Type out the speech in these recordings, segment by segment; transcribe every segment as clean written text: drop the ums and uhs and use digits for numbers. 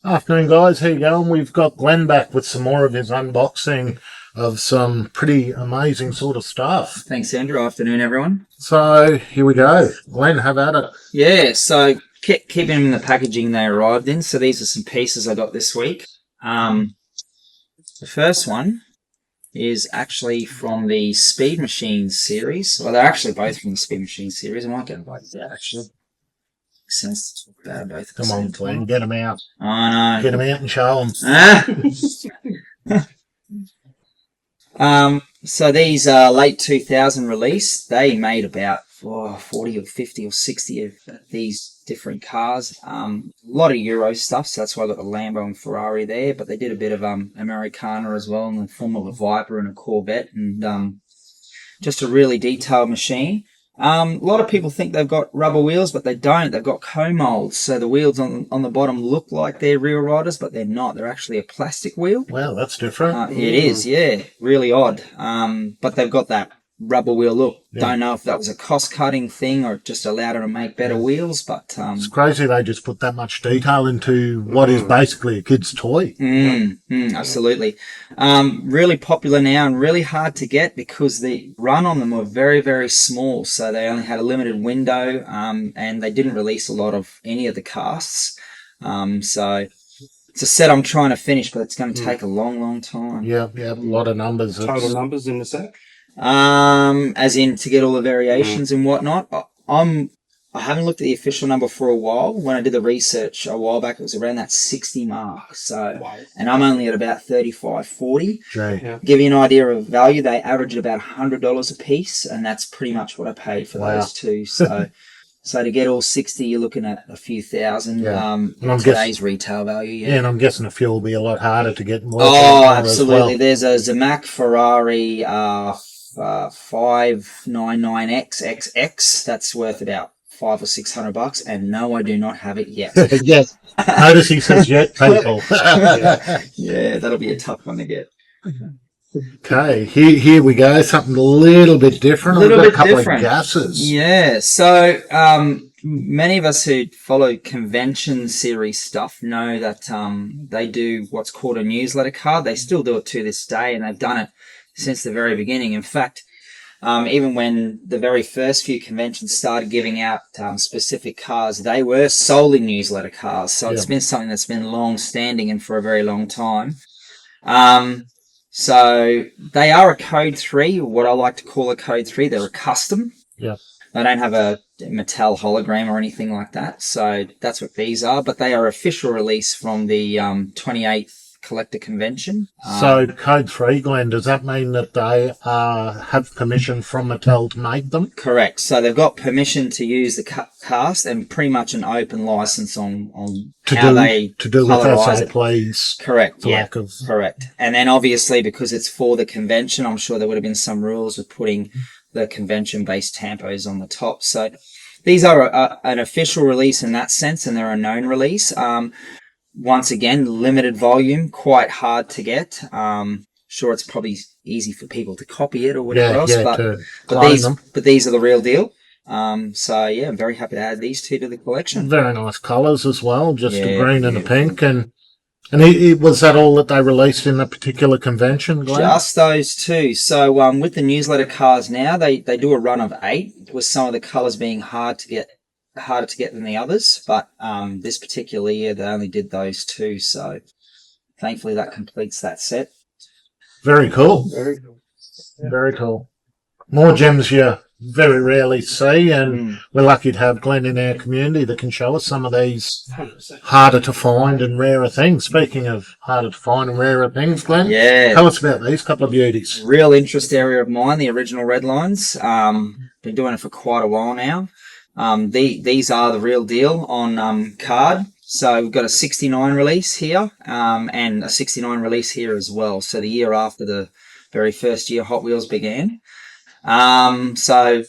Afternoon, guys. How you going? We've got Glen back with some more of his unboxing of some pretty amazing sort of stuff. Thanks, Andrew. Afternoon, everyone. So here we go. Glen, have at it. Yeah, so keeping them in the packaging they arrived in. So these are some pieces I got this week. The first one is actually from the Speed Machines series. Well, they're actually both from the Speed Machines series. I might get both out, actually. Makes sense to talk about both at the Come on, same Glen, time. get them out. I know. Get them out and show them. So these are late 2000 release. They made about 40 or 50 or 60 of these different cars. A lot of Euro stuff, so that's why I got the Lambo and Ferrari there. But they did a bit of Americana as well in the form of a Viper and a Corvette, and just a really detailed machine. A lot of people think they've got rubber wheels, but they don't. They've got co-molds, so the wheels on the bottom look like they're real riders, but they're not. They're actually a plastic wheel. Wow, that's different. It is, yeah, really odd. But they've got that rubber wheel look. Yeah. Don't know if that was a cost-cutting thing or it just allowed them to make better wheels, but It's crazy they just put that much detail into what is basically a kid's toy. Absolutely. Really popular now and really hard to get because the run on them were very, very small. So they only had a limited window, and they didn't release a lot of any of the casts. So it's a set I'm trying to finish, but it's going to take a long, long time. Yeah, a lot of numbers. Total numbers in the set? As in to get all the variations and whatnot. I haven't looked at the official number for a while. When I did the research a while back, it was around that 60 mark. So, Wow. And I'm only at about 35, 40. Jay. Yeah. Give you an idea of value, they average about $100 a piece, and that's pretty much what I paid for Wow. those two. So, so to get all 60, you're looking at a few thousand. Yeah. And I'm Today's retail value. Yeah, and I'm guessing the fuel will be a lot harder to get. Oh, absolutely. There's a Zamac Ferrari 599XX. That's worth about $500 or $600, and no, I do not have it yet. Yes. Notice he says yet, people. Yeah, that'll be a tough one to get. Okay, here we go. Something a little bit different. A little We've got bit a couple different. of gases. Yeah, so many of us who follow convention series stuff know that they do what's called a newsletter card. They still do it to this day, and they've done it since the very beginning. In fact, even when the very first few conventions started giving out specific cars, they were solely newsletter cars. So it's been something that's been long-standing and for a very long time. So they are a Code 3, what I like to call a Code 3. They're a custom. Yeah. They don't have a Mattel hologram or anything like that. So that's what these are. But they are official release from the 28th Collector Convention. So Code 3, Glenn, does that mean that they have permission from Mattel to make them? Correct. So they've got permission to use the cast and pretty much an open license on how they do with colorise us, it. Please. Correct. For Yeah. lack of... Correct. And then obviously because it's for the convention, I'm sure there would have been some rules with putting the convention-based tampos on the top. So these are an official release in that sense, and they're a known release. Once again, limited volume, quite hard to get. Sure, it's probably easy for people to copy it or whatever else, but these are the real deal. So yeah, I'm very happy to add these two to the collection. Very nice colours as well, just Yeah, a green and a pink. And was that all that they released in a particular convention, Glenn? Just those two. So with the newsletter cars now, they do a run of 8, with some of the colours being harder to get than the others. But this particular year, they only did those two. So thankfully, that completes that set. Very cool. Very cool. Very cool. More gems you very rarely see, and we're lucky to have Glenn in our community that can show us some of these 100%. harder to find and rarer things. Speaking of harder to find and rarer things, Glenn, Yeah. tell us about these couple of beauties. Real interest area of mine, the original Redlines. Been doing it for quite a while now. These are the real deal on card. So we've got a 69 release here, and a 69 release here as well. So the year after the very first year Hot Wheels began. So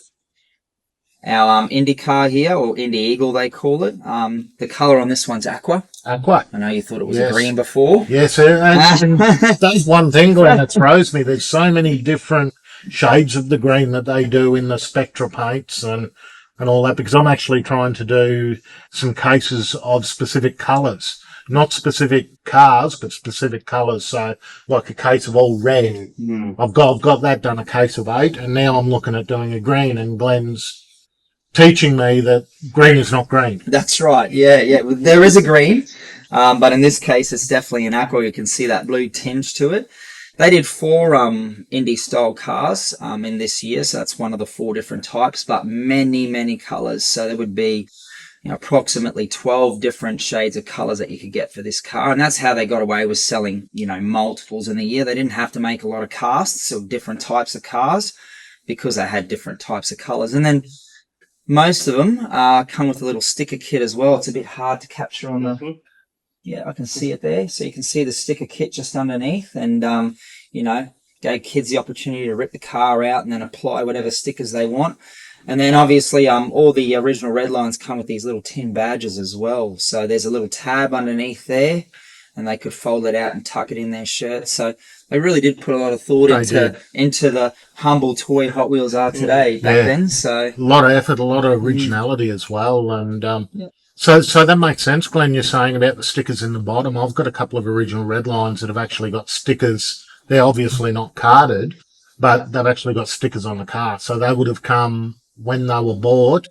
our Indy car here, or Indy Eagle they call it. The colour on this one's aqua. Aqua. I know you thought it was Yes. a green before. Yes, and that's one thing, Glenn, that throws me. There's so many different shades of the green that they do in the Spectra paints and all that, because I'm actually trying to do some cases of specific colours. not specific cars, but specific colours. So, like a case of all red. I've got that done, a case of 8, and now I'm looking at doing a green, and Glen's teaching me that green is not green. That's right. Yeah. There is a green, but in this case, it's definitely an aqua. You can see that blue tinge to it. They did 4 Indy style cars in this year, so that's one of the 4 different types, but many colours. So there would be approximately 12 different shades of colours that you could get for this car, and that's how they got away with selling multiples in a year. They didn't have to make a lot of casts of different types of cars because they had different types of colours. And then most of them come with a little sticker kit as well. It's a bit hard to capture on the... Yeah, I can see it there. So you can see the sticker kit just underneath, and, gave kids the opportunity to rip the car out and then apply whatever stickers they want. And then obviously all the original Redlines come with these little tin badges as well. So there's a little tab underneath there, and they could fold it out and tuck it in their shirt. So they really did put a lot of thought into the humble toy Hot Wheels are today back then. So a lot of effort, a lot of originality as well. And so that makes sense, Glenn, you're saying about the stickers in the bottom. I've got a couple of original Redlines that have actually got stickers. They're obviously not carded, but they've actually got stickers on the car. So they would have come when they were bought,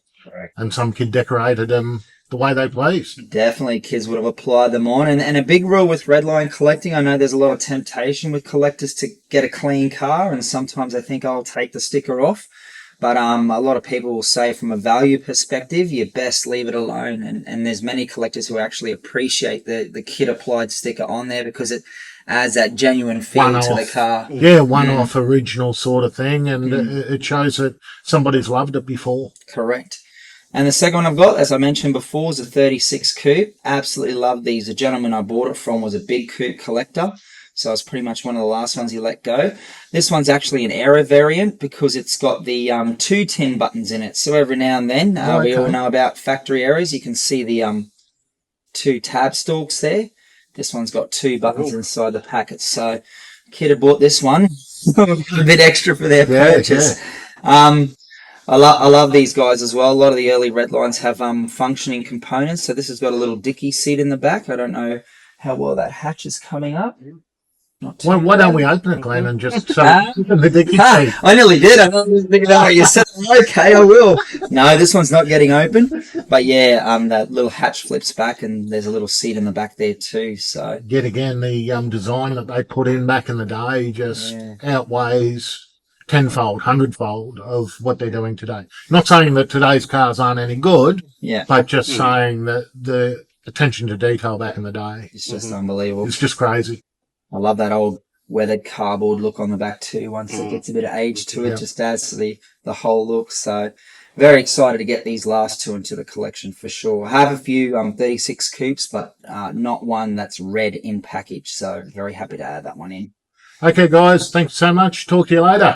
and some kid decorated them the way they pleased. Definitely kids would have applied them on. And a big rule with Redline collecting, I know there's a lot of temptation with collectors to get a clean car, and sometimes they think, I'll take the sticker off. But a lot of people will say from a value perspective, you best leave it alone. And there's many collectors who actually appreciate the kit applied sticker on there because it adds that genuine feel to the car. Yeah, one-off original sort of thing, and it shows that somebody's loved it before. Correct. And the second one I've got, as I mentioned before, is a 36 coupe. Absolutely love these. The gentleman I bought it from was a big coupe collector, so it's pretty much one of the last ones he let go. This one's actually an aero variant because it's got the 2 tin buttons in it. So every now and then, we all know about factory errors. You can see the 2 tab stalks there. This one's got 2 buttons inside the packet. So kid had bought this one a bit extra for their purchase. Yeah. I love these guys as well. A lot of the early Redlines have functioning components. So this has got a little dicky seat in the back. I don't know how well that hatch is coming up. Why don't we open it, Glen, and just the dicky seat? I nearly did. I was thinking, you said, okay, I will. No, this one's not getting open. But yeah, that little hatch flips back, and there's a little seat in the back there too. So yet again, the design that they put in back in the day just outweighs tenfold, hundredfold of what they're doing today. Not saying that today's cars aren't any good, but just saying that the attention to detail back in the day, it's just unbelievable. It's just crazy. I love that old weathered cardboard look on the back too. Once it gets a bit of age to it, just adds to the whole look. So very excited to get these last 2 into the collection for sure. I have a few 36 coupes, but not one that's red in package. So very happy to add that one in. Okay, guys, thanks so much. Talk to you later.